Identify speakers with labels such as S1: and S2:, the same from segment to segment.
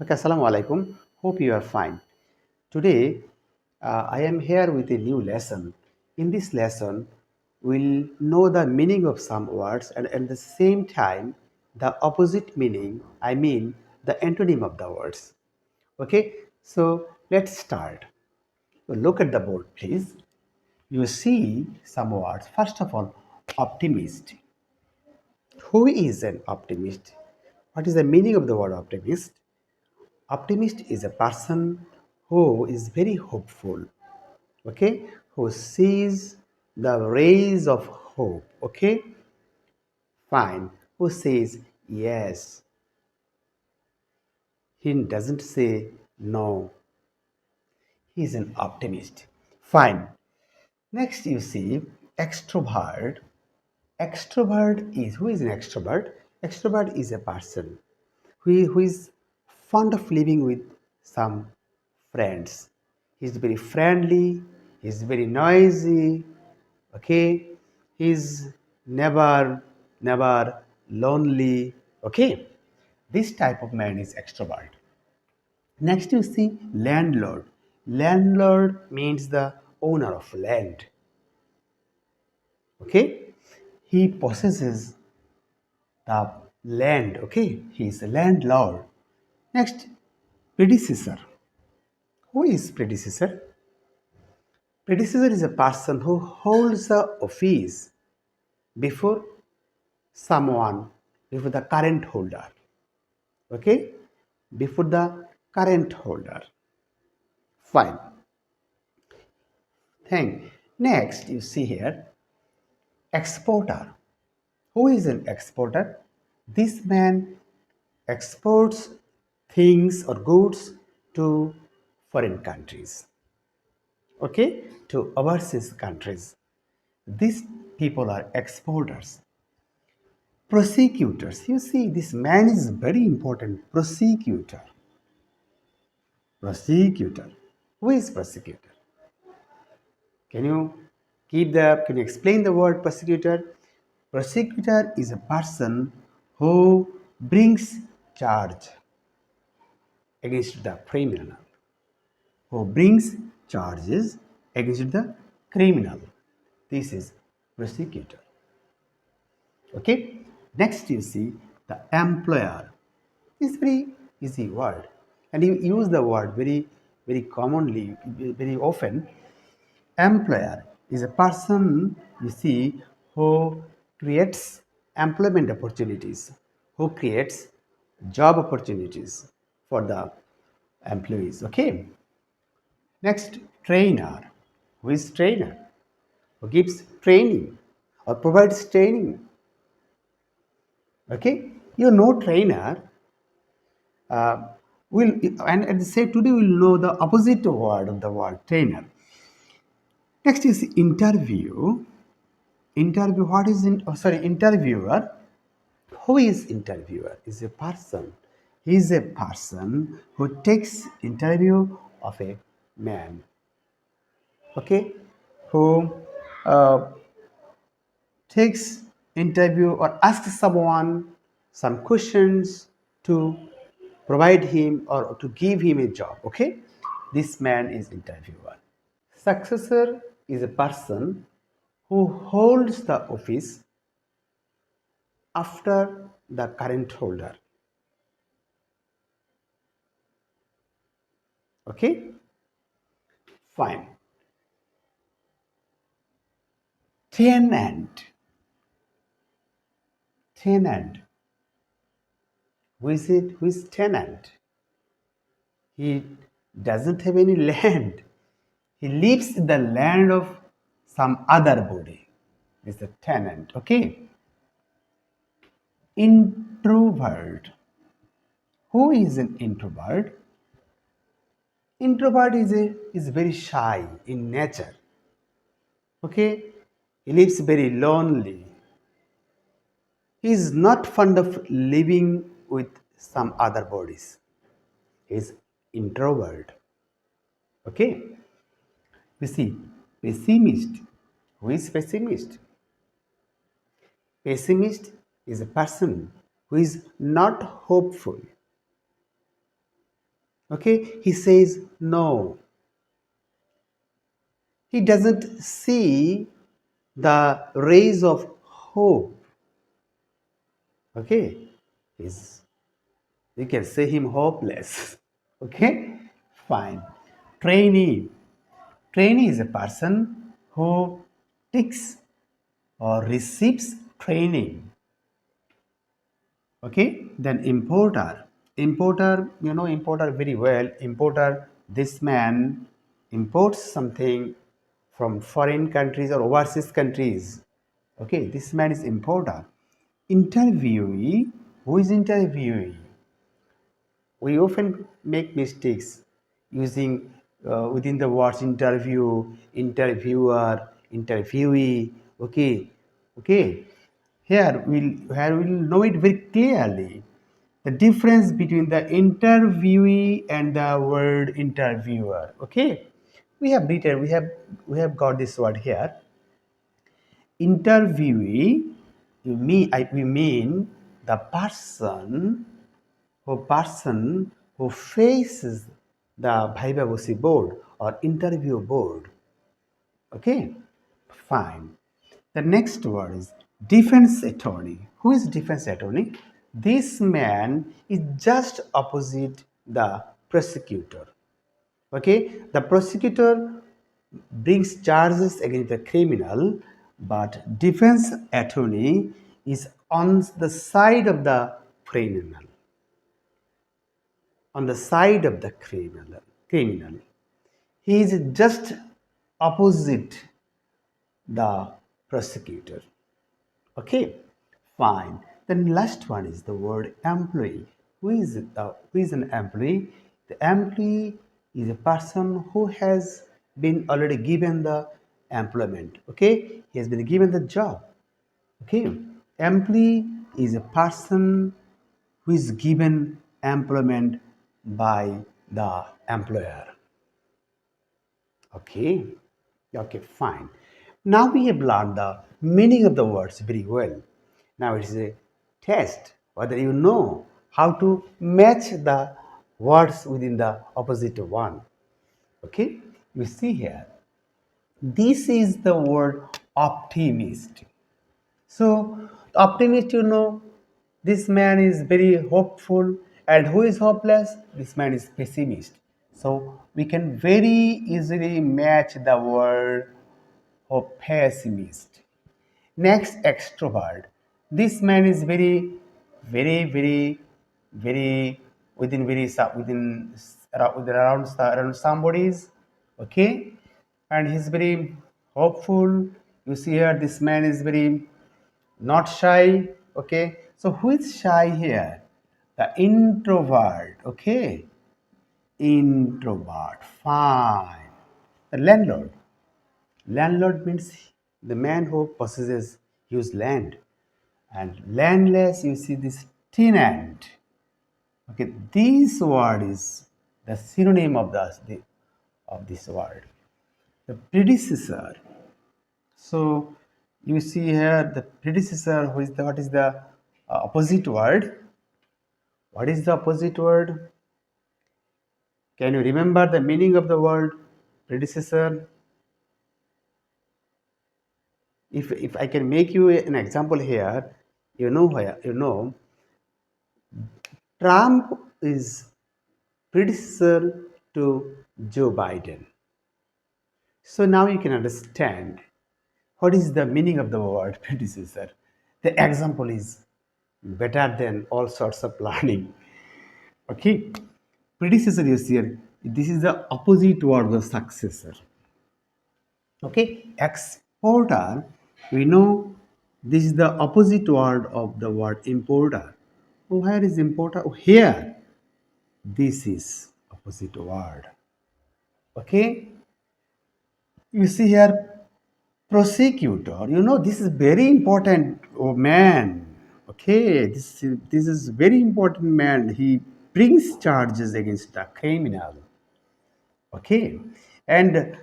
S1: Okay, assalamu alaikum. Hope you are fine. Today, I am here with a new lesson. In this lesson, we'll know the meaning of some words and at the same time, the opposite meaning, I mean, the antonym of the words. Okay, so let's start. So look at the board, please. You see some words. First of all, optimist. Who is an optimist? What is the meaning of the word optimist? Optimist is a person who is very hopeful, okay, who sees the rays of hope, okay, fine, who says yes, he doesn't say no, he's an optimist, fine. Next, you see extrovert. Who is an extrovert? Extrovert is a person who is fond of living with some friends. He's very friendly, he's very noisy, okay? He's never lonely, okay? This type of man is extrovert. Next, you see landlord. Landlord means the owner of land, okay? He possesses the land, okay? He is a landlord. Next, predecessor. Who is predecessor? Predecessor is a person who holds the office before someone, before the current holder. Okay? Before the current holder. Fine. Thank. Next, you see here exporter. Who is an exporter? This man exports things or goods to foreign countries. Okay? To overseas countries. These people are exporters. Prosecutors. You see, this man is very important. Prosecutor. Prosecutor. Who is prosecutor? Can you can you explain the word prosecutor? Prosecutor is a person who brings charge against the criminal. Who brings charges against the criminal. This is prosecutor. Okay. Next, you see the employer. It's very easy word, and you use the word very commonly, very often. Employer is a person, you see, who creates employment opportunities, who creates job opportunities for the employees. Okay. Next, trainer. Who is trainer? Who gives training or provides training? Okay. You know trainer uh, will and at the same today we'll know the opposite word of the word trainer. Next is interview. Interview. What is interviewer? Who is interviewer? Is a person. He is a person who takes interview of a man. Okay, who uh, takes interview or asks someone some questions to provide him or to give him a job. Okay, this man is interviewer. Successor is a person who holds the office after the current holder. Okay, fine. Tenant. Tenant. Who is it? Who is tenant? He doesn't have any land. He lives in the land of some other body. Is a tenant. Okay. Introvert. Who is an introvert? Introvert is very shy in nature. Okay. He lives very lonely. He is not fond of living with some other bodies. He is introvert. Okay. We see pessimist. Who is pessimist? Pessimist is a person who is not hopeful. Okay, he says no. He doesn't see the rays of hope. Okay, he's, you can say him hopeless. Okay, fine. Trainee. Trainee is a person who takes or receives training. Okay, then importer. Importer, you know importer very well. Importer, this man imports something from foreign countries or overseas countries. Okay, this man is importer. Interviewee, who is interviewee? We often make mistakes using within the words interview, interviewer, interviewee. Okay, okay. Here we'll know it very clearly. The difference between the interviewee and the word interviewer. Okay, we have written, we have got this word here. Interviewee, we mean the person who faces the Viva board or interview board. Okay, fine. The next word is defense attorney. Who is defense attorney? This man is just opposite the prosecutor. Okay, the prosecutor brings charges against the criminal, but defense attorney is on the side of the criminal, on the side of the criminal. He is just opposite the prosecutor. Okay, fine. Then last one is the word employee. Who is an employee? The employee is a person who has been already given the employment. Okay, he has been given the job. Okay, employee is a person who is given employment by the employer. Okay, okay, fine. Now we have learned the meaning of the words very well. Now it is a test whether you know how to match the words within the opposite one. Okay, you see here, this is the word optimist. So, optimist, you know, this man is very hopeful, and who is hopeless? This man is pessimist. So, we can very easily match the word of pessimist. Next, extrovert. This man is very, very, very, very within very within around somebody's, okay, and he's very hopeful. You see here, this man is very not shy. Okay, so who is shy here? The introvert. Okay, introvert. Fine. The landlord. Landlord means the man who possesses huge land, and landless, you see this tenant. Okay, this word is the synonym of of this word. The predecessor. So you see here the predecessor. What is the opposite word? What is the opposite word? Can you remember the meaning of the word predecessor? If I can make you an example here, Trump is predecessor to Joe Biden. So now you can understand what is the meaning of the word predecessor. The example is better than all sorts of learning. Okay, predecessor is here. This is the opposite word of the successor. Okay, exporter, we know this is the opposite word of the word importer. Oh, where is importer? Oh, here. This is opposite word. Okay, you see here, prosecutor. You know this is very important. Oh man. Okay, this is very important man. He brings charges against the criminal. Okay, and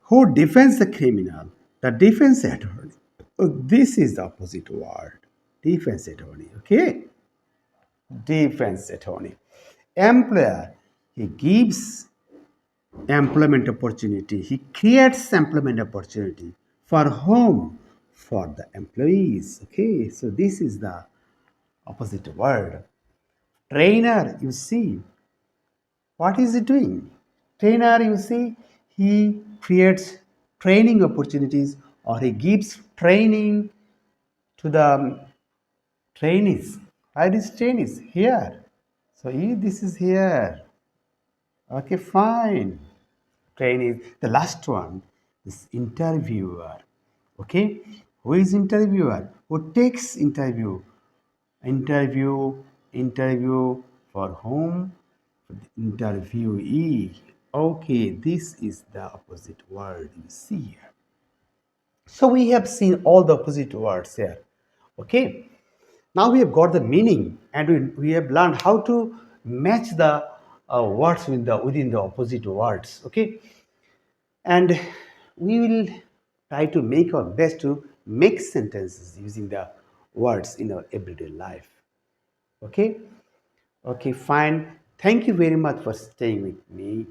S1: who defends the criminal? The defense attorney. This is the opposite word. Defense attorney. Okay, defense attorney. Employer. He gives employment opportunity. He creates employment opportunity. For whom? For the employees. Okay, so this is the opposite word. Trainer, you see, what is he doing? Trainer, you see, he creates training opportunities or he gives training to the trainees. Where is trainees? Here. So this is here. Okay, fine. Trainees. The last one is interviewer. Okay, who is interviewer? Who takes interview? Interview for whom? For the interviewee. Okay, this is the opposite word you see here. So we have seen all the opposite words here. Okay, now we have got the meaning and we have learned how to match the words within the opposite words. Okay, and we will try to make our best to make sentences using the words in our everyday life. Okay, okay, fine. Thank you very much for staying with me.